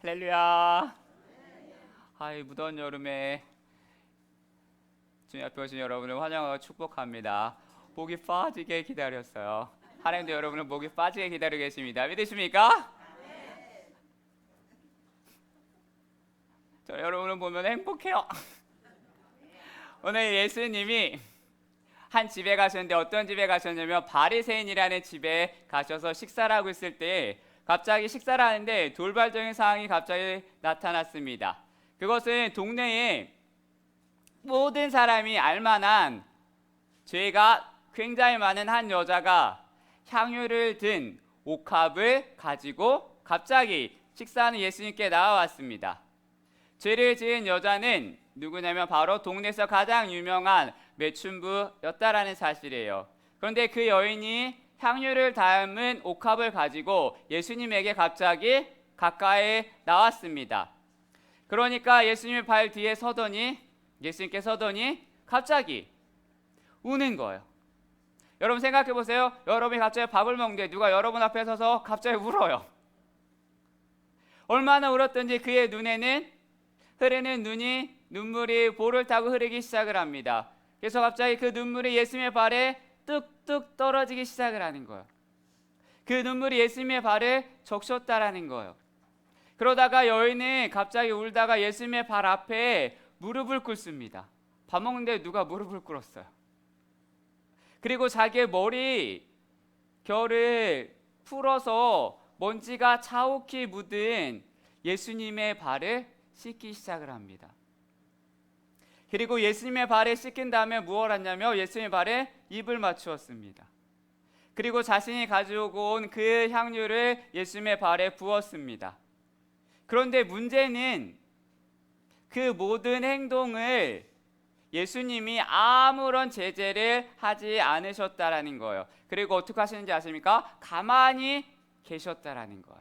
할렐루야. 무더운 여름에 주님 앞에 오신 여러분을 환영하고 축복합니다. 목이 빠지게 기다렸어요. 하나님도 여러분을 목이 빠지게 기다리고 계십니다. 믿으십니까? 저 여러분을 보면 행복해요. 오늘 예수님이 한 집에 가셨는데, 어떤 집에 가셨냐면 바리새인이라는 집에 가셔서 식사를 하고 있을 때 갑자기 식사를 하는데 돌발적인 상황이 갑자기 나타났습니다. 그것은 동네에 모든 사람이 알만한 죄가 굉장히 많은 한 여자가 향유를 든 옥합을 가지고 갑자기 식사하는 예수님께 나와왔습니다. 죄를 지은 여자는 누구냐면 바로 동네에서 가장 유명한 매춘부였다라는 사실이에요. 그런데 그 여인이 향유를 담은 옥합을 가지고 예수님에게 갑자기 가까이 나왔습니다. 그러니까 예수님의 발 뒤에 예수님께 서더니 갑자기 우는 거예요. 여러분 생각해 보세요. 여러분이 갑자기 밥을 먹는데 누가 여러분 앞에 서서 갑자기 울어요. 얼마나 울었던지 그의 눈에는 흐르는 눈물이 볼을 타고 흐르기 시작을 합니다. 그래서 갑자기 그 눈물이 예수님의 발에 뚝뚝 떨어지기 시작을 하는 거예요. 그 눈물이 예수님의 발을 적셨다라는 거예요. 그러다가 여인은 갑자기 울다가 예수님의 발 앞에 무릎을 꿇습니다. 밥 먹는데 누가 무릎을 꿇었어요. 그리고 자기의 머리 결을 풀어서 먼지가 자욱히 묻은 예수님의 발을 씻기 시작을 합니다. 그리고 예수님의 발에 씻긴 다음에 무엇을 했냐면 예수님의 발에 입을 맞추었습니다. 그리고 자신이 가지고 온 그 향유를 예수님의 발에 부었습니다. 그런데 문제는 그 모든 행동을 예수님이 아무런 제재를 하지 않으셨다라는 거예요. 그리고 어떻게 하시는지 아십니까? 가만히 계셨다라는 거예요.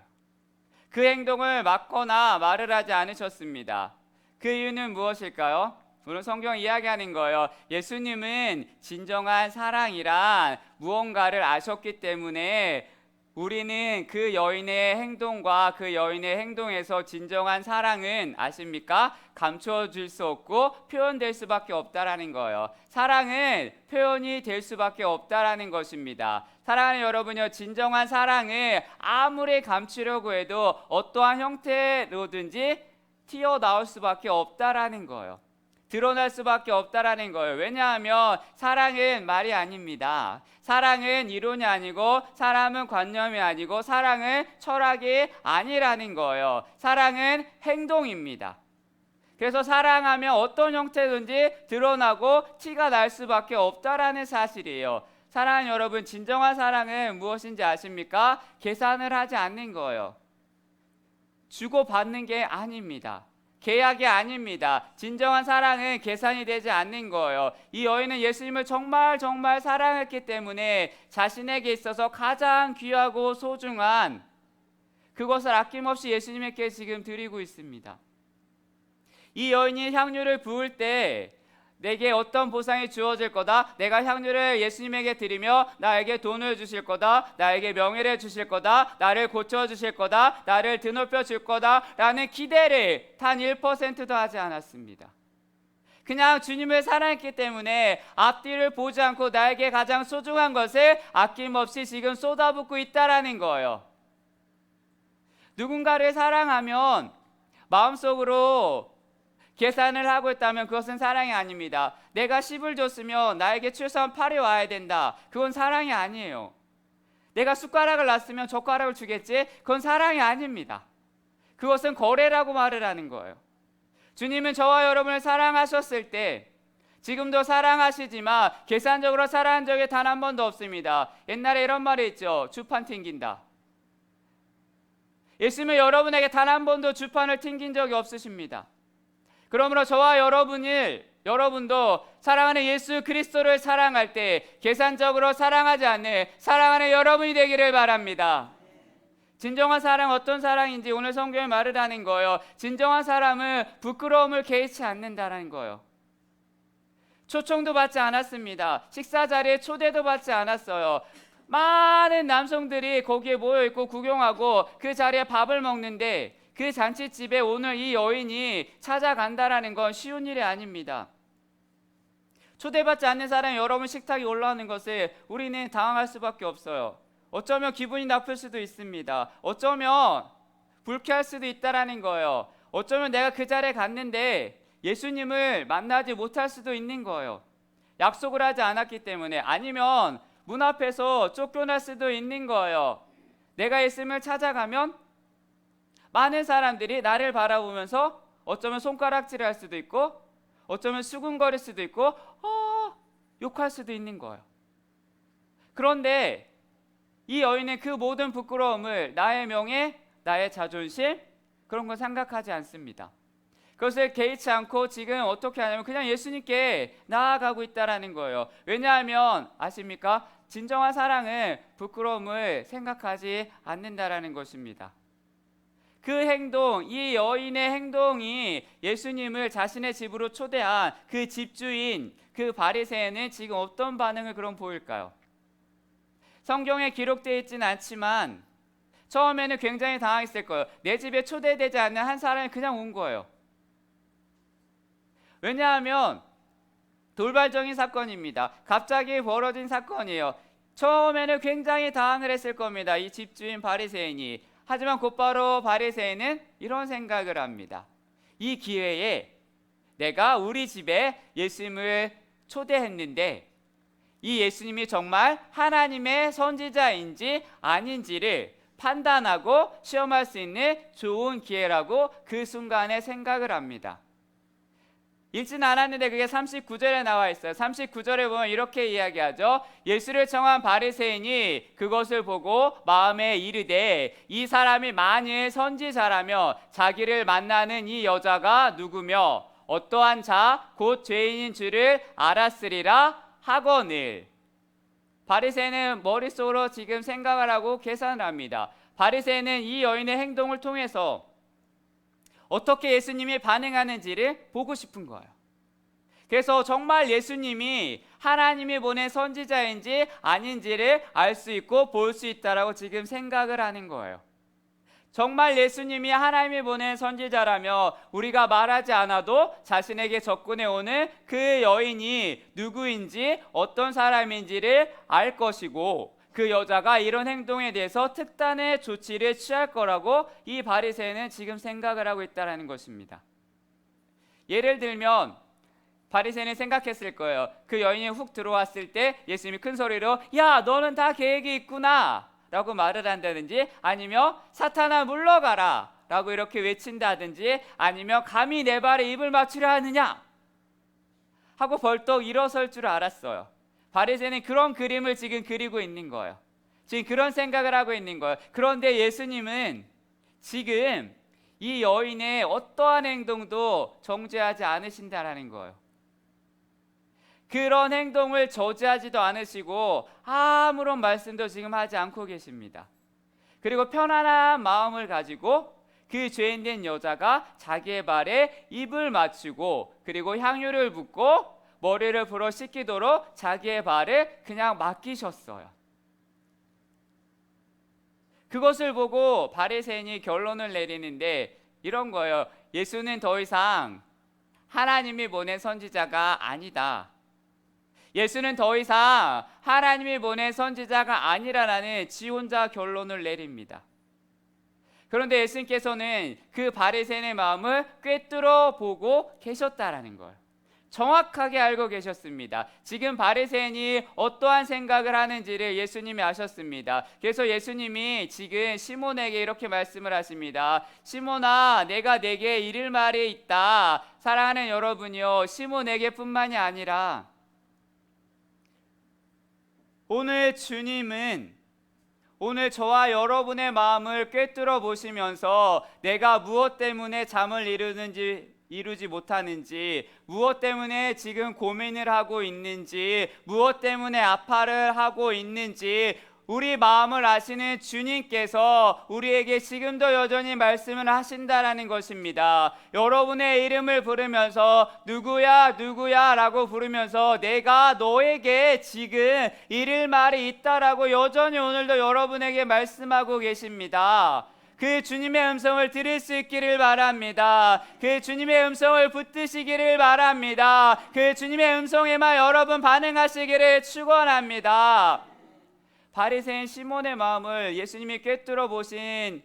그 행동을 막거나 말을 하지 않으셨습니다. 그 이유는 무엇일까요? 오늘 성경 이야기하는 거예요. 예수님은 진정한 사랑이란 무언가를 아셨기 때문에 우리는 그 여인의 행동과 그 여인의 행동에서 진정한 사랑은 아십니까? 감춰질 수 없고 표현될 수밖에 없다라는 거예요. 사랑은 표현이 될 수밖에 없다라는 것입니다. 사랑하는 여러분요, 진정한 사랑을 아무리 감추려고 해도 어떠한 형태로든지 튀어나올 수밖에 없다라는 거예요. 드러날 수밖에 없다라는 거예요. 왜냐하면 사랑은 말이 아닙니다. 사랑은 이론이 아니고 사랑은 관념이 아니고 사랑은 철학이 아니라는 거예요. 사랑은 행동입니다. 그래서 사랑하면 어떤 형태든지 드러나고 티가 날 수밖에 없다라는 사실이에요. 사랑하는 여러분, 진정한 사랑은 무엇인지 아십니까? 계산을 하지 않는 거예요. 주고받는 게 아닙니다. 계약이 아닙니다. 진정한 사랑은 계산이 되지 않는 거예요. 이 여인은 예수님을 정말 사랑했기 때문에 자신에게 있어서 가장 귀하고 소중한 그것을 아낌없이 예수님께 지금 드리고 있습니다. 이 여인이 향유를 부을 때 내게 어떤 보상이 주어질 거다, 내가 향유를 예수님에게 드리며 나에게 돈을 주실 거다, 나에게 명예를 주실 거다, 나를 고쳐주실 거다, 나를 드높여 줄 거다 라는 기대를 단 1%도 하지 않았습니다. 그냥 주님을 사랑했기 때문에 앞뒤를 보지 않고 나에게 가장 소중한 것을 아낌없이 지금 쏟아붓고 있다라는 거예요. 누군가를 사랑하면 마음속으로 계산을 하고 있다면 그것은 사랑이 아닙니다. 내가 10을 줬으면 나에게 최소한 8이 와야 된다. 그건 사랑이 아니에요. 내가 숟가락을 놨으면 젓가락을 주겠지? 그건 사랑이 아닙니다. 그것은 거래라고 말을 하는 거예요. 주님은 저와 여러분을 사랑하셨을 때 지금도 사랑하시지만 계산적으로 사랑한 적이 단 한 번도 없습니다. 옛날에 이런 말이 있죠. 주판 튕긴다. 예수님은 여러분에게 단 한 번도 주판을 튕긴 적이 없으십니다. 그러므로 저와 여러분도 사랑하는 예수 그리스도를 사랑할 때 계산적으로 사랑하지 않는 사랑하는 여러분이 되기를 바랍니다. 진정한 사랑 어떤 사랑인지 오늘 성경에 말을 하는 거예요. 진정한 사람은 부끄러움을 개의치 않는다는 거예요. 초청도 받지 않았습니다. 식사 자리에 초대도 받지 않았어요. 많은 남성들이 거기에 모여있고 구경하고 그 자리에 밥을 먹는데 그 잔치집에 오늘 이 여인이 찾아간다라는 건 쉬운 일이 아닙니다. 초대받지 않는 사람이 여러분 식탁에 올라오는 것에 우리는 당황할 수밖에 없어요. 어쩌면 기분이 나쁠 수도 있습니다. 어쩌면 불쾌할 수도 있다라는 거예요. 어쩌면 내가 그 자리에 갔는데 예수님을 만나지 못할 수도 있는 거예요. 약속을 하지 않았기 때문에. 아니면 문 앞에서 쫓겨날 수도 있는 거예요. 내가 예수님을 찾아가면 많은 사람들이 나를 바라보면서 어쩌면 손가락질을 할 수도 있고, 어쩌면 수군거릴 수도 있고, 욕할 수도 있는 거예요. 그런데 이 여인은 그 모든 부끄러움을 나의 명예, 나의 자존심, 그런 걸 생각하지 않습니다. 그것을 개의치 않고 지금 어떻게 하냐면 그냥 예수님께 나아가고 있다라는 거예요. 왜냐하면 아십니까? 진정한 사랑은 부끄러움을 생각하지 않는다라는 것입니다. 그 행동, 이 여인의 행동이 예수님을 자신의 집으로 초대한 그 집주인, 그 바리새인은 지금 어떤 반응을 그럼 보일까요? 성경에 기록되어 있지는 않지만 처음에는 굉장히 당황했을 거예요. 내 집에 초대되지 않는 한 사람이 그냥 온 거예요. 왜냐하면 돌발적인 사건입니다. 갑자기 벌어진 사건이에요. 처음에는 굉장히 당황을 했을 겁니다. 이 집주인 바리새인이. 하지만 곧바로 바리새인은 이런 생각을 합니다. 이 기회에 내가 우리 집에 예수님을 초대했는데 이 예수님이 정말 하나님의 선지자인지 아닌지를 판단하고 시험할 수 있는 좋은 기회라고 그 순간에 생각을 합니다. 읽지는 않았는데 그게 39절에 나와 있어요. 39절에 보면 이렇게 이야기하죠. 예수를 청한 바리새인이 그것을 보고 마음에 이르되 이 사람이 만일 선지자라며 자기를 만나는 이 여자가 누구며 어떠한 자 곧 죄인인 줄을 알았으리라 하거늘. 바리새인은 머릿속으로 지금 생각을 하고 계산을 합니다. 바리새인은 이 여인의 행동을 통해서 어떻게 예수님이 반응하는지를 보고 싶은 거예요. 그래서 정말 예수님이 하나님이 보낸 선지자인지 아닌지를 알 수 있고 볼 수 있다라고 지금 생각을 하는 거예요. 정말 예수님이 하나님이 보낸 선지자라며 우리가 말하지 않아도 자신에게 접근해 오는 그 여인이 누구인지 어떤 사람인지를 알 것이고 그 여자가 이런 행동에 대해서 특단의 조치를 취할 거라고 이 바리새인은 지금 생각을 하고 있다는 것입니다. 예를 들면 바리새인은 생각했을 거예요. 그 여인이 훅 들어왔을 때 예수님이 큰 소리로 야 너는 다 계획이 있구나 라고 말을 한다든지, 아니면 사탄아 물러가라 라고 이렇게 외친다든지, 아니면 감히 내 발에 입을 맞추려 하느냐 하고 벌떡 일어설 줄 알았어요. 바리새인은 그런 그림을 지금 그리고 있는 거예요. 지금 그런 생각을 하고 있는 거예요. 그런데 예수님은 지금 이 여인의 어떠한 행동도 정죄하지 않으신다라는 거예요. 그런 행동을 저지하지도 않으시고 아무런 말씀도 지금 하지 않고 계십니다. 그리고 편안한 마음을 가지고 그 죄인된 여자가 자기의 발에 입을 맞추고 그리고 향유를 붓고 머리를 불어 씻기도록 자기의 발을 그냥 맡기셨어요. 그것을 보고 바리새인이 결론을 내리는데 이런 거예요. 예수는 더 이상 하나님이 보낸 선지자가 아니다. 예수는 더 이상 하나님이 보낸 선지자가 아니라는 지 혼자 결론을 내립니다. 그런데 예수님께서는 그 바리새인의 마음을 꿰뚫어 보고 계셨다라는 걸 정확하게 알고 계셨습니다. 지금 바리새인이 어떠한 생각을 하는지를 예수님이 아셨습니다. 그래서 예수님이 지금 시몬에게 이렇게 말씀을 하십니다. 시몬아, 내가 내게 이를 말이 있다. 사랑하는 여러분이요, 시몬에게 뿐만이 아니라 오늘 주님은 오늘 저와 여러분의 마음을 꿰뚫어 보시면서 내가 무엇 때문에 잠을 이루지 못하는지, 무엇 때문에 지금 고민을 하고 있는지, 무엇 때문에 아파를 하고 있는지 우리 마음을 아시는 주님께서 우리에게 지금도 여전히 말씀을 하신다라는 것입니다. 여러분의 이름을 부르면서 누구야 누구야 라고 부르면서 내가 너에게 지금 이를 말이 있다라고 여전히 오늘도 여러분에게 말씀하고 계십니다. 그 주님의 음성을 들을 수 있기를 바랍니다. 그 주님의 음성을 붙드시기를 바랍니다. 그 주님의 음성에만 여러분 반응하시기를 축원합니다. 바리새인 시몬의 마음을 예수님이 꿰뚫어 보신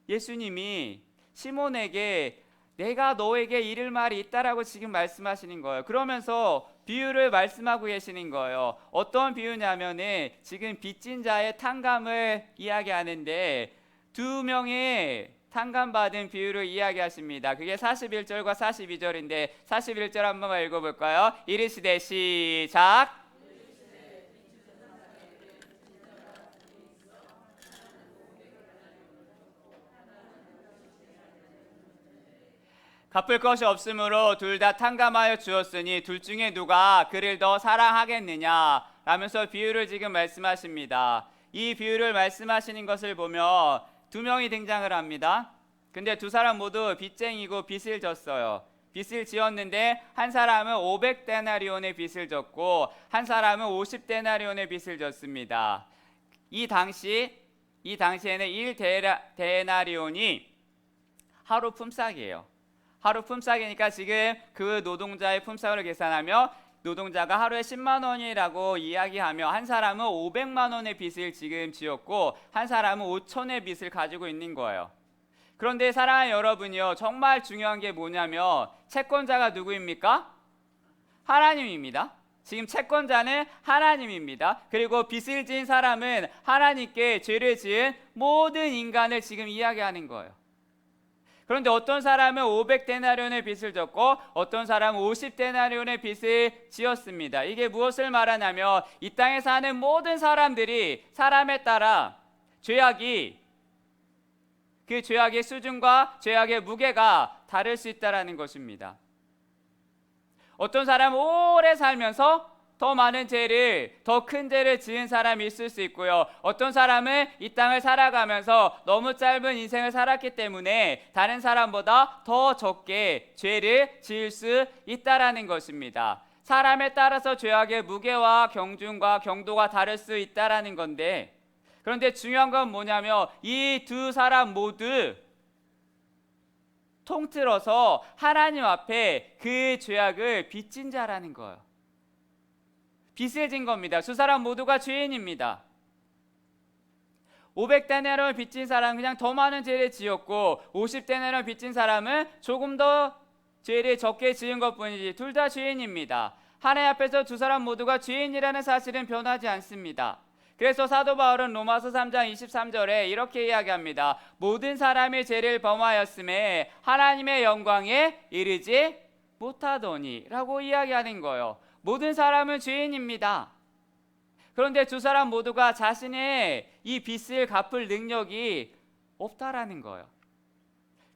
예수님이 시몬에게 내가 너에게 이를 말이 있다라고 지금 말씀하시는 거예요. 그러면서 비유를 말씀하고 계시는 거예요. 어떤 비유냐면은 지금 빚진 자의 탕감을 이야기하는데 두 명의 탕감받은 비유를 이야기하십니다. 그게 41절과 42절인데 41절 한번 읽어볼까요? 이르시되 시작. 갚을 것이 없으므로 둘 다 탕감하여 주었으니 둘 중에 누가 그를 더 사랑하겠느냐 라면서 비유를 지금 말씀하십니다. 이 비유를 말씀하시는 것을 보면 두 명이 등장을 합니다. 근데 두 사람 모두 빚쟁이고 빚을 졌어요. 빚을 지었는데 한 사람은 500데나리온의 빚을 졌고 한 사람은 50데나리온의 빚을 졌습니다. 이 당시에는 1데나리온이 하루 품삯이에요. 하루 품삯이니까 지금 그 노동자의 품삯을 계산하며 노동자가 하루에 10만 원이라고 이야기하며 한 사람은 500만 원의 빚을 지금 지었고 한 사람은 5천의 빚을 가지고 있는 거예요. 그런데 사랑하는 여러분이요, 정말 중요한 게 뭐냐면 채권자가 누구입니까? 하나님입니다. 지금 채권자는 하나님입니다. 그리고 빚을 지은 사람은 하나님께 죄를 지은 모든 인간을 지금 이야기하는 거예요. 그런데 어떤 사람은 500데나리온의 빚을 졌고 어떤 사람은 50데나리온의 빚을 지었습니다. 이게 무엇을 말하냐면 이 땅에 사는 모든 사람들이 사람에 따라 그 죄악의 수준과 죄악의 무게가 다를 수 있다는 것입니다. 어떤 사람은 오래 살면서 더 많은 죄를, 더 큰 죄를 지은 사람이 있을 수 있고요. 어떤 사람은 이 땅을 살아가면서 너무 짧은 인생을 살았기 때문에 다른 사람보다 더 적게 죄를 지을 수 있다라는 것입니다. 사람에 따라서 죄악의 무게와 경중과 경도가 다를 수 있다라는 건데, 그런데 중요한 건 뭐냐면 이 두 사람 모두 통틀어서 하나님 앞에 그 죄악을 빚진 자라는 거예요. 빚을 진 겁니다. 두 사람 모두가 죄인입니다. 500데나리온을 빚진 사람은 그냥 더 많은 죄를 지었고 50데나리온을 빚진 사람은 조금 더 죄를 적게 지은 것뿐이지 둘 다 죄인입니다. 하나님 앞에서 두 사람 모두가 죄인이라는 사실은 변하지 않습니다. 그래서 사도 바울은 로마서 3장 23절에 이렇게 이야기합니다. 모든 사람이 죄를 범하였음에 하나님의 영광에 이르지 못하더니 라고 이야기하는 거예요. 모든 사람은 죄인입니다. 그런데 두 사람 모두가 자신의 이 빚을 갚을 능력이 없다라는 거예요.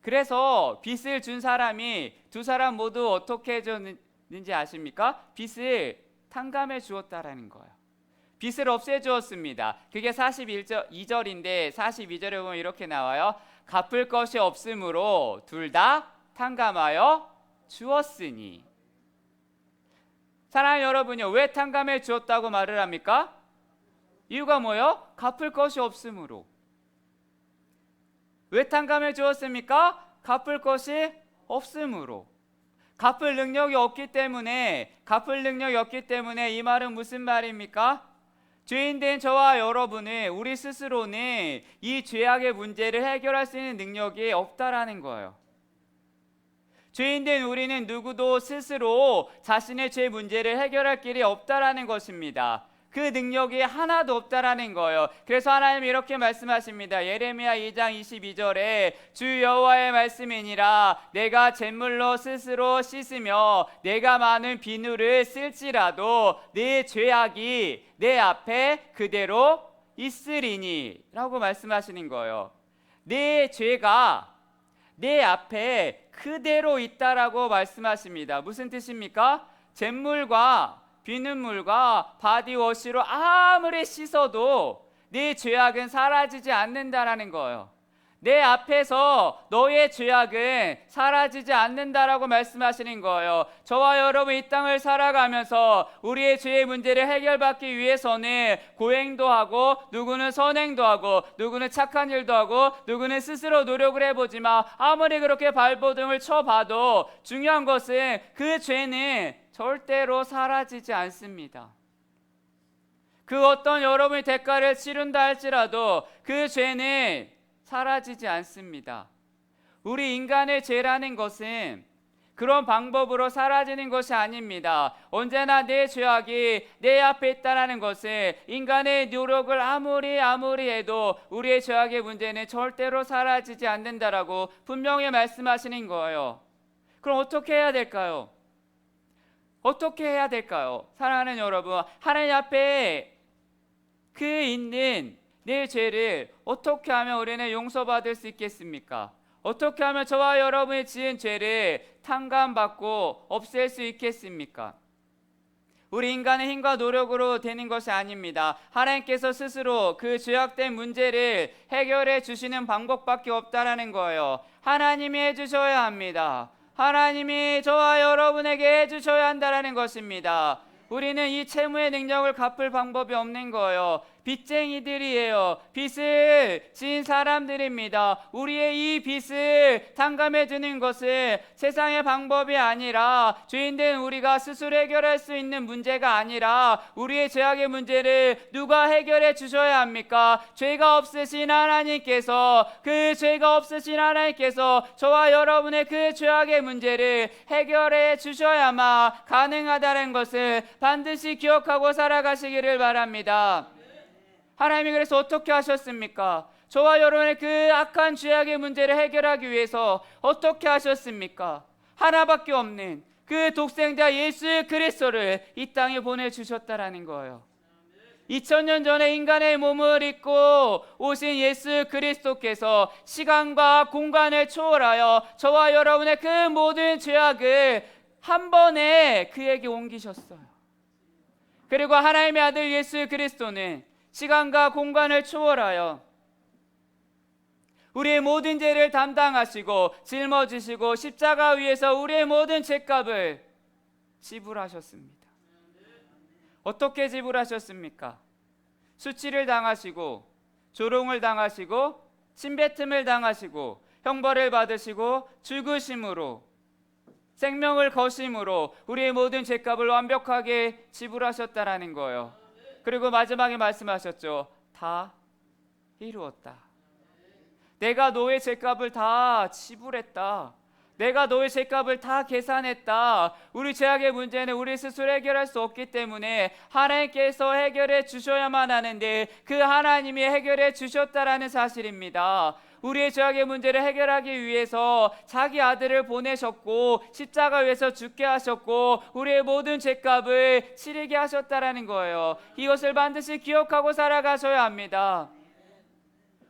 그래서 빚을 준 사람이 두 사람 모두 어떻게 해줬는지 아십니까? 빚을 탕감해 주었다라는 거예요. 빚을 없애 주었습니다. 그게 42절인데 42절에 보면 이렇게 나와요. 갚을 것이 없으므로 둘 다 탕감하여 주었으니. 사랑하는 여러분요, 왜 탕감해 주었다고 말을 합니까? 이유가 뭐예요? 갚을 것이 없으므로. 왜 탕감해 주었습니까? 갚을 것이 없으므로. 갚을 능력이 없기 때문에 이 말은 무슨 말입니까? 죄인된 저와 여러분은 우리 스스로는 이 죄악의 문제를 해결할 수 있는 능력이 없다라는 거예요. 죄인된 우리는 누구도 스스로 자신의 죄 문제를 해결할 길이 없다라는 것입니다. 그 능력이 하나도 없다라는 거예요. 그래서 하나님이 이렇게 말씀하십니다. 예레미야 2장 22절에 주 여호와의 말씀이니라 내가 잿물로 스스로 씻으며 내가 많은 비누를 쓸지라도 내 죄악이 내 앞에 그대로 있으리니 라고 말씀하시는 거예요. 내 죄가 내 앞에 그대로 있다라고 말씀하십니다. 무슨 뜻입니까? 잿물과 비눗물과 바디워시로 아무리 씻어도 네 죄악은 사라지지 않는다라는 거예요. 내 앞에서 너의 죄악은 사라지지 않는다라고 말씀하시는 거예요. 저와 여러분 이 땅을 살아가면서 우리의 죄의 문제를 해결받기 위해서는 고행도 하고 누구는 선행도 하고 누구는 착한 일도 하고 누구는 스스로 노력을 해보지만 아무리 그렇게 발버둥을 쳐봐도 중요한 것은 그 죄는 절대로 사라지지 않습니다. 그 어떤 여러분의 대가를 치른다 할지라도 그 죄는 사라지지 않습니다. 우리 인간의 죄라는 것은 그런 방법으로 사라지는 것이 아닙니다. 언제나 내 죄악이 내 앞에 있다는 것은 인간의 노력을 아무리 해도 우리의 죄악의 문제는 절대로 사라지지 않는다라고 분명히 말씀하시는 거예요. 그럼 어떻게 해야 될까요? 어떻게 해야 될까요? 사랑하는 여러분, 하나님 앞에 그 있는 내 죄를 어떻게 하면 우리는 용서받을 수 있겠습니까? 어떻게 하면 저와 여러분이 지은 죄를 탕감받고 없앨 수 있겠습니까? 우리 인간의 힘과 노력으로 되는 것이 아닙니다. 하나님께서 스스로 그 죄악된 문제를 해결해 주시는 방법밖에 없다라는 거예요. 하나님이 해주셔야 합니다. 하나님이 저와 여러분에게 해주셔야 한다라는 것입니다. 우리는 이 채무의 능력을 갚을 방법이 없는 거예요. 빚쟁이들이에요. 빚을 진 사람들입니다. 우리의 이 빚을 탕감해 주는 것은 세상의 방법이 아니라 죄인된 우리가 스스로 해결할 수 있는 문제가 아니라 우리의 죄악의 문제를 누가 해결해 주셔야 합니까? 죄가 없으신 하나님께서, 그 죄가 없으신 하나님께서 저와 여러분의 그 죄악의 문제를 해결해 주셔야만 가능하다는 것을 반드시 기억하고 살아가시기를 바랍니다. 하나님이 그래서 어떻게 하셨습니까? 저와 여러분의 그 악한 죄악의 문제를 해결하기 위해서 어떻게 하셨습니까? 하나밖에 없는 그 독생자 예수 그리스도를 이 땅에 보내주셨다라는 거예요. 2000년 전에 인간의 몸을 입고 오신 예수 그리스도께서 시간과 공간을 초월하여 저와 여러분의 그 모든 죄악을 한 번에 그에게 옮기셨어요. 그리고 하나님의 아들 예수 그리스도는 시간과 공간을 초월하여 우리의 모든 죄를 담당하시고 짊어지시고 십자가 위에서 우리의 모든 죄값을 지불하셨습니다. 어떻게 지불하셨습니까? 수치를 당하시고 조롱을 당하시고 침뱉음을 당하시고 형벌을 받으시고 죽으심으로 생명을 거심으로 우리의 모든 죄값을 완벽하게 지불하셨다라는 거예요. 그리고 마지막에 말씀하셨죠. 다 이루었다. 내가 너의 죄값을 다 지불했다. 내가 너의 죄값을 다 계산했다. 우리 죄악의 문제는 우리 스스로 해결할 수 없기 때문에 하나님께서 해결해 주셔야만 하는데 그 하나님이 해결해 주셨다라는 사실입니다. 우리의 죄악의 문제를 해결하기 위해서 자기 아들을 보내셨고 십자가 위에서 죽게 하셨고 우리의 모든 죄값을 치르게 하셨다라는 거예요. 이것을 반드시 기억하고 살아가셔야 합니다.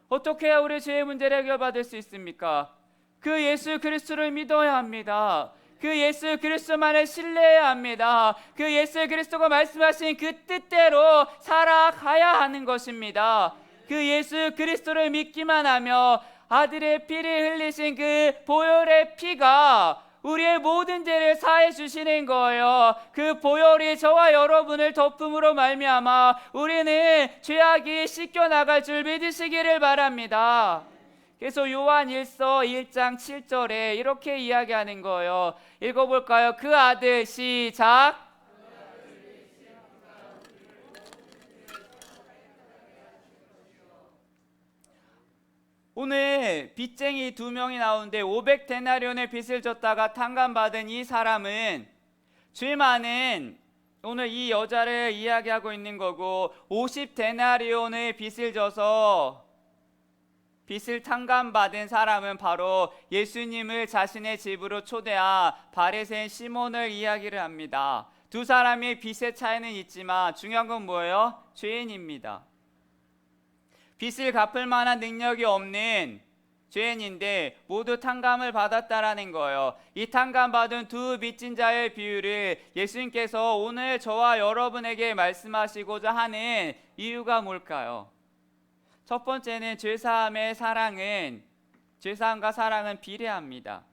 어떻게 해야 우리의 죄의 문제를 해결받을 수 있습니까? 그 예수 그리스도를 믿어야 합니다. 그 예수 그리스도만을 신뢰해야 합니다. 그 예수 그리스도가 말씀하신 그 뜻대로 살아가야 하는 것입니다. 그 예수 그리스도를 믿기만 하며 아들의 피를 흘리신 그 보혈의 피가 우리의 모든 죄를 사해 주시는 거예요. 그 보혈이 저와 여러분을 덮음으로 말미암아 우리는 죄악이 씻겨 나갈 줄 믿으시기를 바랍니다. 그래서 요한 1서 1장 7절에 이렇게 이야기하는 거예요. 읽어볼까요? 그 아들 시작. 오늘 빚쟁이 2명이 나오는데 500데나리온의 빚을 졌다가 탕감받은 이 사람은 죄 많은 오늘 이 여자를 이야기하고 있는 거고 50데나리온의 빚을 져서 빚을 탕감받은 사람은 바로 예수님을 자신의 집으로 초대한 바리새인 시몬을 이야기를 합니다. 두 사람의 빚의 차이는 있지만 중요한 건 뭐예요? 죄인입니다. 빚을 갚을 만한 능력이 없는 죄인인데 모두 탕감을 받았다라는 거예요. 이 탕감받은 두 빚진 자의 비유를 예수님께서 오늘 저와 여러분에게 말씀하시고자 하는 이유가 뭘까요? 첫 번째는 죄사함의 사랑은 죄사함과 사랑은 비례합니다.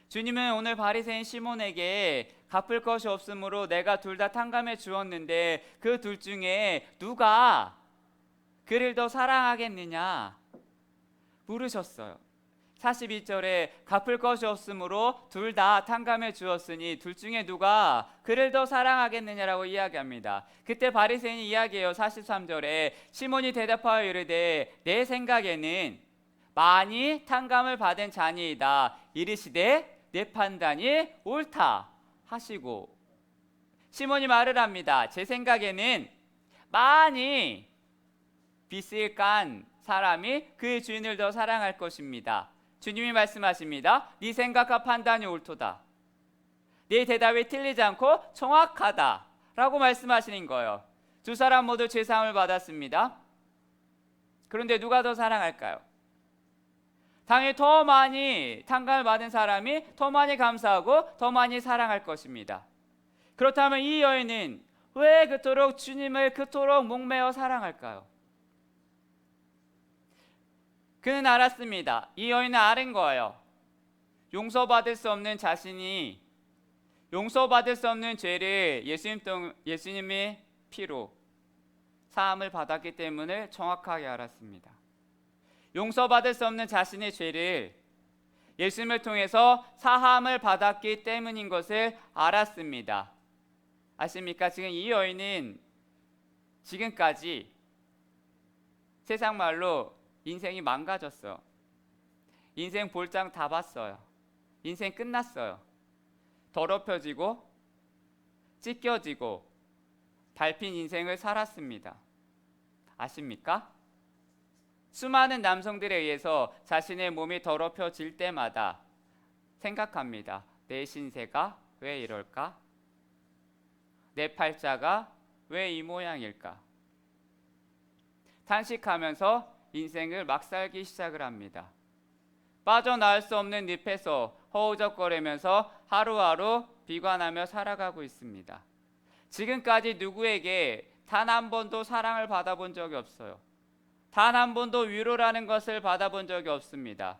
주님은 오늘 바리새인 시몬에게 갚을 것이 없으므로 내가 둘 다 탕감해 주었는데 그 둘 중에 누가 그를 더 사랑하겠느냐 물으셨어요. 42절에 갚을 것이 없으므로 둘 다 탕감해 주었으니 둘 중에 누가 그를 더 사랑하겠느냐라고 이야기합니다. 그때 바리새인이 이야기해요. 43절에 시몬이 대답하여 이르되 내 생각에는 많이 탕감을 받은 자니이다. 이르시되 내 판단이 옳다 하시고, 시몬이 말을 합니다. 제 생각에는 많이 빚을 깐 사람이 그 주인을 더 사랑할 것입니다. 주님이 말씀하십니다. 네 생각과 판단이 옳도다. 네 대답이 틀리지 않고 정확하다 라고 말씀하시는 거예요. 두 사람 모두 죄사함을 받았습니다. 그런데 누가 더 사랑할까요? 당연히 더 많이 탕감을 받은 사람이 더 많이 감사하고 더 많이 사랑할 것입니다. 그렇다면 이 여인은 왜 그토록 주님을 그토록 목매어 사랑할까요? 그는 알았습니다. 이 여인은 아는 거예요. 용서받을 수 없는 자신이, 용서받을 수 없는 죄를 예수님의 피로 사함을 받았기 때문에 정확하게 알았습니다. 용서받을 수 없는 자신의 죄를 예수님을 통해서 사함을 받았기 때문인 것을 알았습니다. 아십니까? 지금 이 여인은 지금까지 세상 말로 인생이 망가졌어요. 인생 볼장 다 봤어요. 인생 끝났어요. 더럽혀지고 찢겨지고 밟힌 인생을 살았습니다. 아십니까? 수많은 남성들에 의해서 자신의 몸이 더럽혀질 때마다 생각합니다. 내 신세가 왜 이럴까? 내 팔자가 왜 이 모양일까? 탄식하면서 인생을 막 살기 시작을 합니다. 빠져나올 수 없는 늪에서 허우적거리면서 하루하루 비관하며 살아가고 있습니다. 지금까지 누구에게 단 한 번도 사랑을 받아본 적이 없어요. 단 한 번도 위로라는 것을 받아본 적이 없습니다.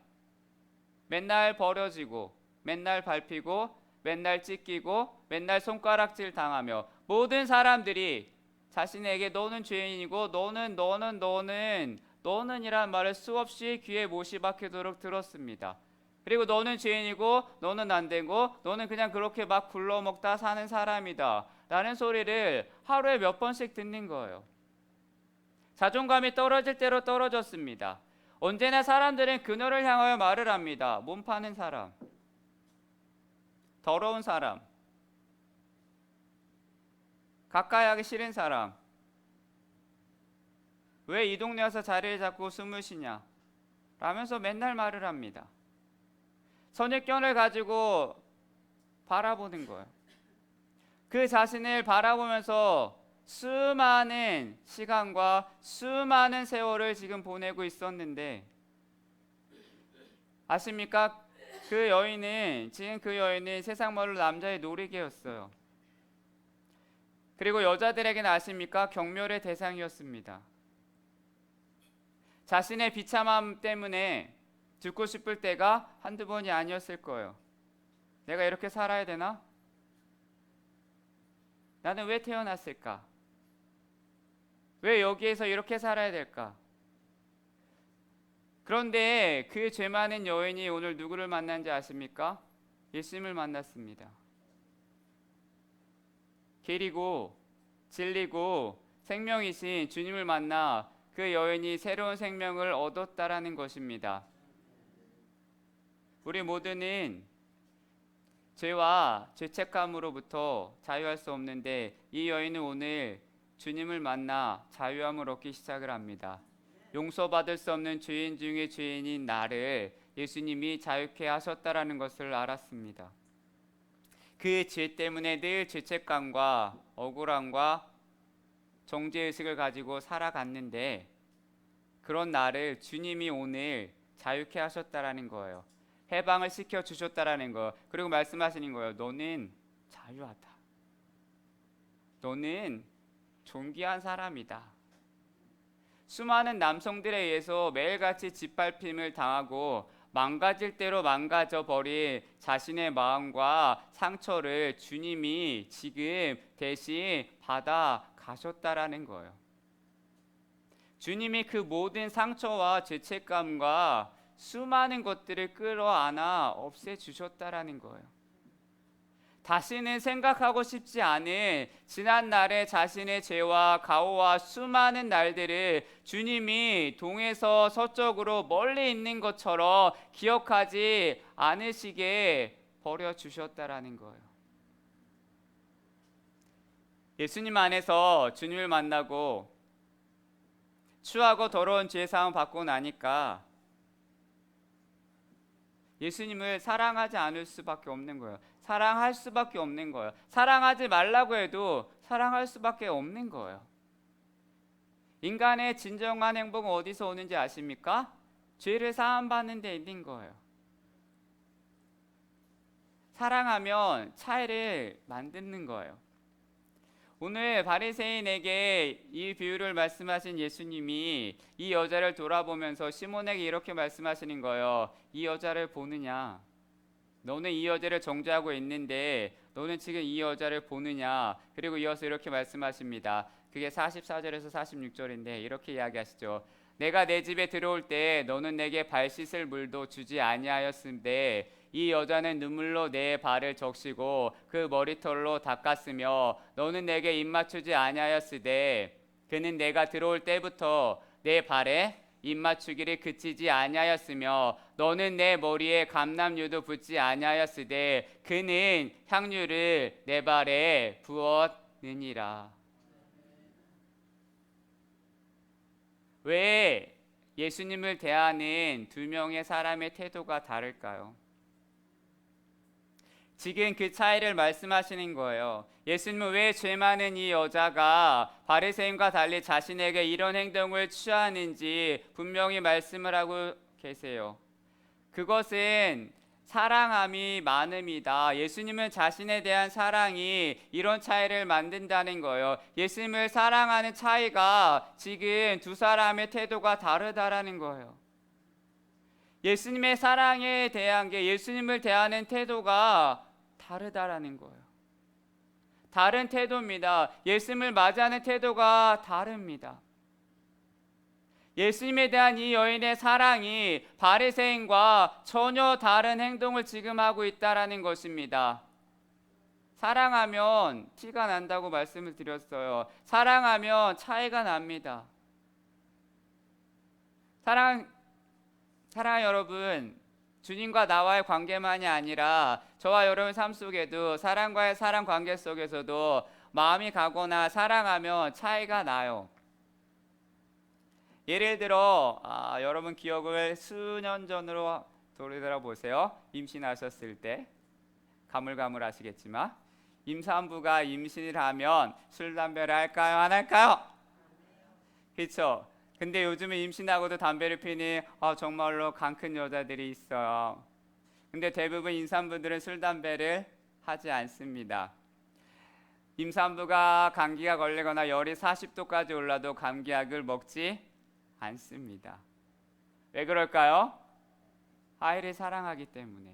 맨날 버려지고, 맨날 밟히고, 맨날 찢기고, 맨날 손가락질 당하며 모든 사람들이 자신에게 너는 죄인이고 너는 이란 말을 수없이 귀에 못이 박히도록 들었습니다. 그리고 너는 죄인이고 너는 안 되고 너는 그냥 그렇게 막 굴러먹다 사는 사람이다 라는 소리를 하루에 몇 번씩 듣는 거예요. 자존감이 떨어질 대로 떨어졌습니다. 언제나 사람들은 그녀를 향하여 말을 합니다. 몸 파는 사람, 더러운 사람, 가까이 하기 싫은 사람, 왜 이 동네 와서 자리를 잡고 숨을 쉬냐 라면서 맨날 말을 합니다. 선입견을 가지고 바라보는 거예요. 그 자신을 바라보면서 수많은 시간과 수많은 세월을 지금 보내고 있었는데, 아십니까? 그 여인은 세상 말로 남자의 놀이개였어요. 그리고 여자들에게는 아십니까? 경멸의 대상이었습니다. 자신의 비참함 때문에 죽고 싶을 때가 한두 번이 아니었을 거예요. 내가 이렇게 살아야 되나? 나는 왜 태어났을까? 왜 여기에서 이렇게 살아야 될까? 그런데 그 죄 많은 여인이 오늘 누구를 만난지 아십니까? 예수님을 만났습니다. 길이고 진리고 생명이신 주님을 만나 그 여인이 새로운 생명을 얻었다라는 것입니다. 우리 모두는 죄와 죄책감으로부터 자유할 수 없는데 이 여인은 오늘 주님을 만나 자유함을 얻기 시작을 합니다. 용서받을 수 없는 죄인 중에 죄인인 나를 예수님이 자유케 하셨다라는 것을 알았습니다. 그 죄 때문에 늘 죄책감과 억울함과 정죄의식을 가지고 살아갔는데 그런 나를 주님이 오늘 자유케 하셨다라는 거예요. 해방을 시켜주셨다라는 거. 그리고 말씀하시는 거예요. 너는 자유하다. 너는 존귀한 사람이다. 수많은 남성들에 의해서 매일같이 짓밟힘을 당하고 망가질 대로 망가져 버린 자신의 마음과 상처를 주님이 지금 대신 받아 가셨다라는 거예요. 주님이 그 모든 상처와 죄책감과 수많은 것들을 끌어안아 없애주셨다라는 거예요. 다시는 생각하고 싶지 않은 지난날의 자신의 죄와 가오와 수많은 날들을 주님이 동에서 서쪽으로 멀리 있는 것처럼 기억하지 않으시게 버려주셨다라는 거예요. 예수님 안에서 주님을 만나고 추하고 더러운 죄사함 받고 나니까 예수님을 사랑하지 않을 수밖에 없는 거예요. 사랑할 수밖에 없는 거예요. 사랑하지 말라고 해도 사랑할 수밖에 없는 거예요. 인간의 진정한 행복은 어디서 오는지 아십니까? 죄를 사함받는 데 있는 거예요. 사랑하면 차이를 만드는 거예요. 오늘 바리새인에게 이 비유를 말씀하신 예수님이 이 여자를 돌아보면서 시몬에게 이렇게 말씀하시는 거예요. 이 여자를 보느냐? 너는 이 여자를 정죄하고 있는데 너는 지금 이 여자를 보느냐? 그리고 이어서 이렇게 말씀하십니다. 그게 44절에서 46절인데 이렇게 이야기하시죠. 내가 내 집에 들어올 때 너는 내게 발 씻을 물도 주지 아니하였음에 이 여자는 눈물로 내 발을 적시고 그 머리털로 닦았으며 너는 내게 입 맞추지 아니하였으되 그는 내가 들어올 때부터 내 발에 입 맞추기를 그치지 아니하였으며 너는 내 머리에 감람유도 붓지 아니하였으되 그는 향유를 내 발에 부었느니라. 왜 예수님을 대하는 두 명의 사람의 태도가 다를까요? 지금 그 차이를 말씀하시는 거예요. 예수님은 왜 죄 많은 이 여자가 바리새인과 달리 자신에게 이런 행동을 취하는지 분명히 말씀을 하고 계세요. 그것은 사랑함이 많음이다. 예수님은 자신에 대한 사랑이 이런 차이를 만든다는 거예요. 예수님을 사랑하는 차이가 지금 두 사람의 태도가 다르다라는 거예요. 예수님의 사랑에 대한 게 예수님을 대하는 태도가 다르다라는 거예요. 다른 태도입니다. 예수님을 맞이하는 태도가 다릅니다. 예수님에 대한 이 여인의 사랑이 바리새인과 전혀 다른 행동을 지금 하고 있다라는 것입니다. 사랑하면 티가 난다고 말씀을 드렸어요. 사랑하면 차이가 납니다. 사랑하는 여러분, 주님과 나와의 관계만이 아니라 저와 여러분 삶 속에도 사람과의 사랑 관계 속에서도 마음이 가거나 사랑하면 차이가 나요. 예를 들어 여러분 기억을 수년 전으로 돌이돌아보세요. 임신하셨을 때 가물가물하시겠지만 임산부가 임신을 하면 술 담배를 할까요? 안 할까요? 그렇죠. 근데 요즘은 임신하고도 담배를 피니 정말로 강 큰 여자들이 있어요. 근데 대부분 임산부들은 술 담배를 하지 않습니다. 임산부가 감기가 걸리거나 열이 40도까지 올라도 감기약을 먹지 않습니다. 왜 그럴까요? 아이를 사랑하기 때문에.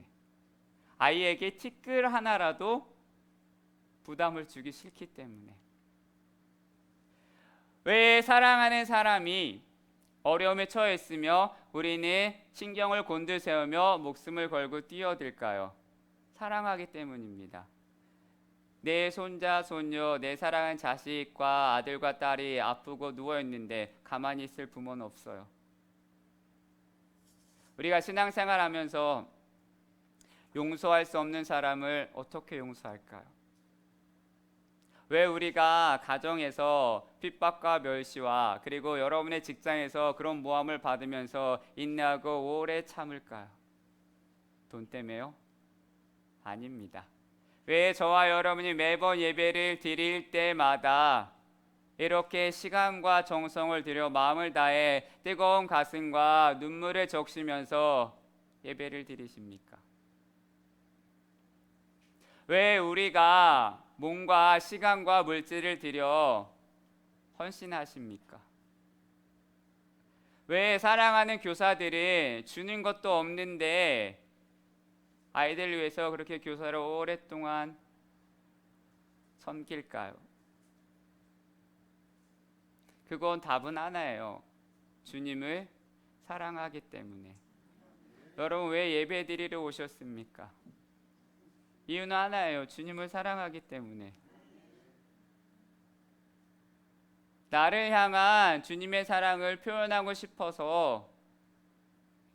아이에게 티끌 하나라도 부담을 주기 싫기 때문에. 왜 사랑하는 사람이 어려움에 처해 있으며 우리는 신경을 곤두세우며 목숨을 걸고 뛰어들까요? 사랑하기 때문입니다. 내 손자, 손녀, 내 사랑하는 자식과 아들과 딸이 아프고 누워있는데 가만히 있을 부모는 없어요. 우리가 신앙생활하면서 용서할 수 없는 사람을 어떻게 용서할까요? 왜 우리가 가정에서 핍박과 멸시와 그리고 여러분의 직장에서 그런 모함을 받으면서 인내하고 오래 참을까요? 돈 때문에요? 아닙니다. 왜 저와 여러분이 매번 예배를 드릴 때마다 이렇게 시간과 정성을 들여 마음을 다해 뜨거운 가슴과 눈물을 적시면서 예배를 드리십니까? 왜 우리가 몸과 시간과 물질을 들여 헌신하십니까? 왜 사랑하는 교사들은 주는 것도 없는데 아이들 위해서 그렇게 교사를 오랫동안 섬길까요? 그건 답은 하나예요. 주님을 사랑하기 때문에. 여러분 왜 예배 드리러 오셨습니까? 이유는 하나예요. 주님을 사랑하기 때문에. 나를 향한 주님의 사랑을 표현하고 싶어서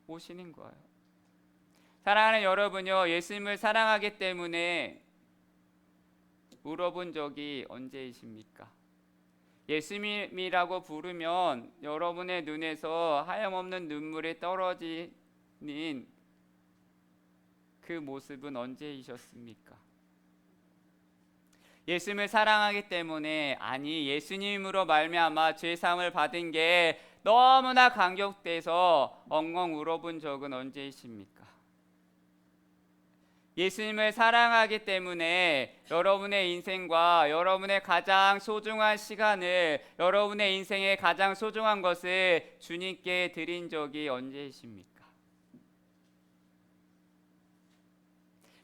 오시는 거예요. 사랑하는 여러분요, 예수님을 사랑하기 때문에 울어본 적이 언제이십니까? 예수님이라고 부르면 여러분의 눈에서 하염없는 눈물이 떨어지는 그 모습은 언제이셨습니까? 예수님을 사랑하기 때문에, 아니 예수님으로 말미암아 죄사함을 받은 게 너무나 감격돼서 엉엉 울어본 적은 언제이십니까? 예수님을 사랑하기 때문에 여러분의 인생과 여러분의 가장 소중한 시간을, 여러분의 인생의 가장 소중한 것을 주님께 드린 적이 언제이십니까?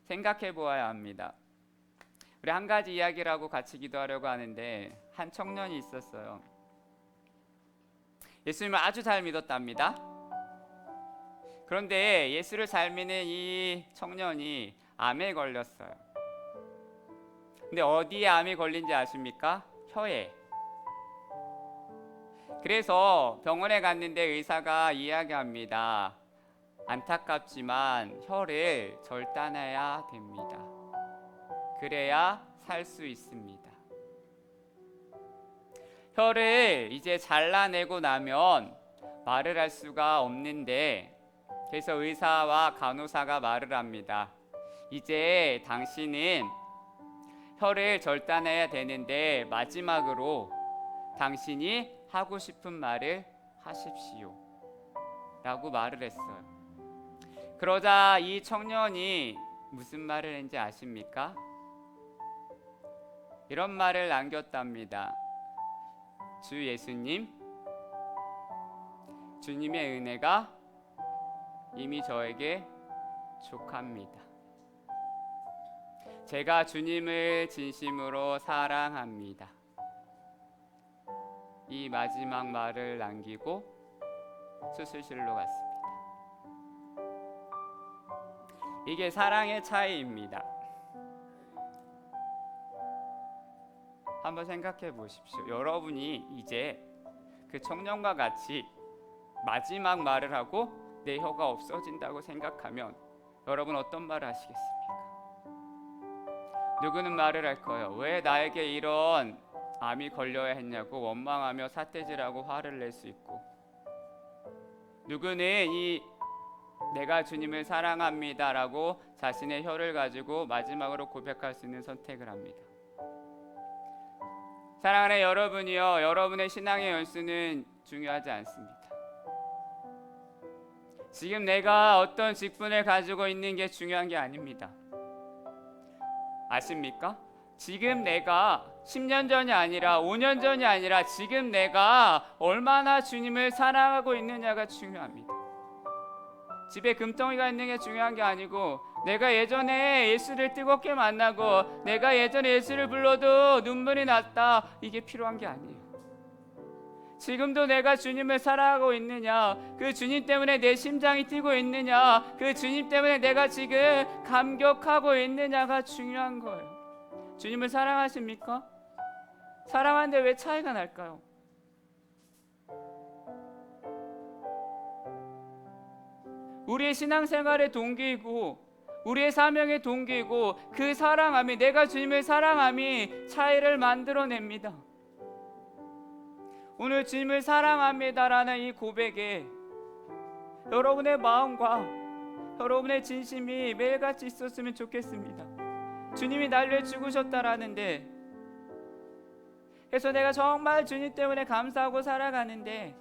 생각해 보아야 합니다. 우리 한 가지 이야기를 하고 같이 기도하려고 하는데, 한 청년이 있었어요. 예수님을 아주 잘 믿었답니다. 그런데 예수를 잘 믿는 이 청년이 암에 걸렸어요. 근데 어디에 암이 걸린지 아십니까? 혀에. 그래서 병원에 갔는데 의사가 이야기합니다. 안타깝지만 혀를 절단해야 됩니다. 그래야 살 수 있습니다. 혀를 이제 잘라내고 나면 말을 할 수가 없는데, 그래서 의사와 간호사가 말을 합니다. 이제 당신은 혀를 절단해야 되는데 마지막으로 당신이 하고 싶은 말을 하십시오 라고 말을 했어요. 그러자 이 청년이 무슨 말을 했는지 아십니까? 이런 말을 남겼답니다. 주 예수님, 주님의 은혜가 이미 저에게 족합니다. 제가 주님을 진심으로 사랑합니다. 이 마지막 말을 남기고 수술실로 갔습니다. 이게 사랑의 차이입니다. 한번 생각해 보십시오. 여러분이 이제 그 청년과 같이 마지막 말을 하고 내 혀가 없어진다고 생각하면 여러분 어떤 말을 하시겠습니까? 누구는 말을 할 거예요. 왜 나에게 이런 암이 걸려야 했냐고 원망하며 삿대질하고 화를 낼 수 있고, 누구는 내가 주님을 사랑합니다라고 자신의 혀를 가지고 마지막으로 고백할 수 있는 선택을 합니다. 사랑하는 여러분이요, 여러분의 신앙의 연수는 중요하지 않습니다. 지금 내가 어떤 직분을 가지고 있는 게 중요한 게 아닙니다. 아십니까? 지금 내가 10년 전이 아니라 5년 전이 아니라 지금 내가 얼마나 주님을 사랑하고 있느냐가 중요합니다. 집에 금덩이가 있는 게 중요한 게 아니고, 내가 예전에 예수를 뜨겁게 만나고 내가 예전에 예수를 불러도 눈물이 났다, 이게 필요한 게 아니에요. 지금도 내가 주님을 사랑하고 있느냐, 그 주님 때문에 내 심장이 뛰고 있느냐, 그 주님 때문에 내가 지금 감격하고 있느냐가 중요한 거예요. 주님을 사랑하십니까? 사랑하는데 왜 차이가 날까요? 우리의 신앙생활의 동기이고 우리의 사명의 동기이고, 그 사랑함이, 내가 주님을 사랑함이 차이를 만들어냅니다. 오늘 주님을 사랑합니다라는 이 고백에 여러분의 마음과 여러분의 진심이 매일같이 있었으면 좋겠습니다. 주님이 날 위해 죽으셨다라는데, 그래서 내가 정말 주님 때문에 감사하고 살아가는데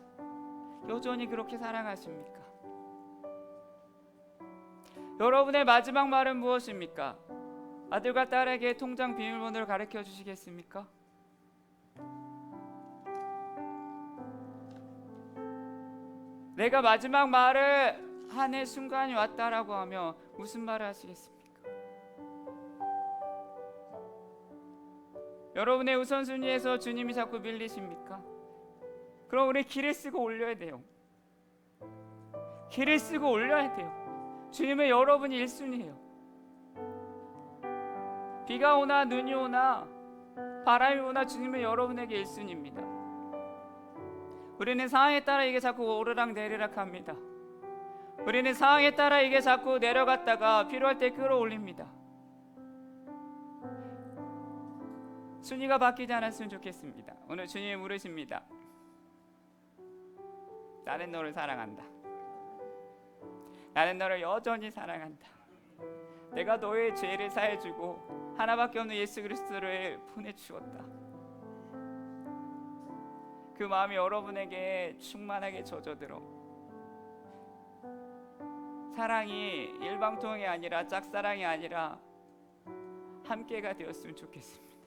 여전히 그렇게 사랑하십니까? 여러분의 마지막 말은 무엇입니까? 아들과 딸에게 통장 비밀번호를 가르쳐 주시겠습니까? 내가 마지막 말을 하는 순간이 왔다라고 하면 무슨 말을 하시겠습니까? 여러분의 우선순위에서 주님이 자꾸 밀리십니까? 그럼 우리 길을 쓰고 올려야 돼요. 길을 쓰고 올려야 돼요. 주님은 여러분이 1순위예요. 비가 오나 눈이 오나 바람이 오나 주님은 여러분에게 1순위입니다. 우리는 상황에 따라 이게 자꾸 오르락 내리락 합니다. 우리는 상황에 따라 이게 자꾸 내려갔다가 필요할 때 끌어올립니다. 순위가 바뀌지 않았으면 좋겠습니다. 오늘 주님이 물으십니다. 나는 너를 사랑한다. 나는 너를 여전히 사랑한다. 내가 너의 죄를 사해주고 하나밖에 없는 예수 그리스도를 보내주었다. 그 마음이 여러분에게 충만하게 젖어들어 사랑이 일방통행이 아니라 짝사랑이 아니라 함께가 되었으면 좋겠습니다.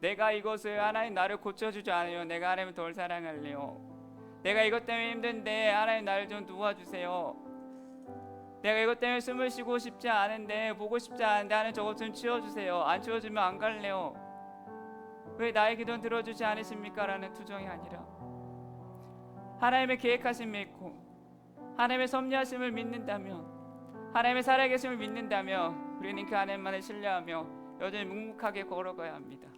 내가 이것을 하나님 나를 고쳐주지 않아요. 내가 하나님을 덜 사랑할래요. 내가 이것 때문에 힘든데 하나님 나를 좀 도와주세요. 내가 이것 때문에 숨을 쉬고 싶지 않은데 보고 싶지 않은데 하나님 저것 좀 치워주세요. 안 치워주면 안 갈래요. 왜 나의 기도는 들어주지 않으십니까? 라는 투정이 아니라 하나님의 계획하심을 믿고 하나님의 섭리하심을 믿는다면 하나님의 살아계심을 믿는다면 우리는 그 하나님만을 신뢰하며 여전히 묵묵하게 걸어가야 합니다.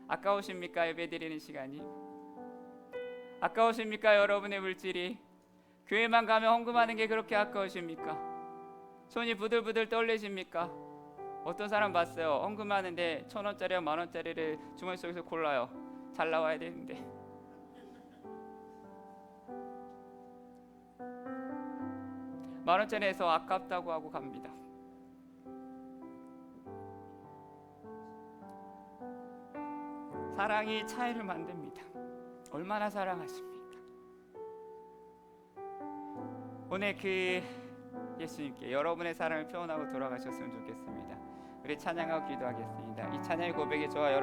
아까우십니까? 예배드리는 시간이 아까우십니까? 여러분의 물질이 교회만 가면 헌금하는 게 그렇게 아까우십니까? 손이 부들부들 떨리십니까? 어떤 사람 봤어요. 헌금하는데 1,000원짜리와 10,000원짜리를 주머니 속에서 골라요. 잘 나와야 되는데. 만원짜리에서 아깝다고 하고 갑니다. 사랑이 차이를 만듭니다. 얼마나 사랑하십니까? 오늘 그 예수님께 여러분의 사랑을 표현하고 돌아가셨으면 좋겠습니다. 우리 찬양하고 기도하겠습니다. 이 찬양의 고백이 저와 여러분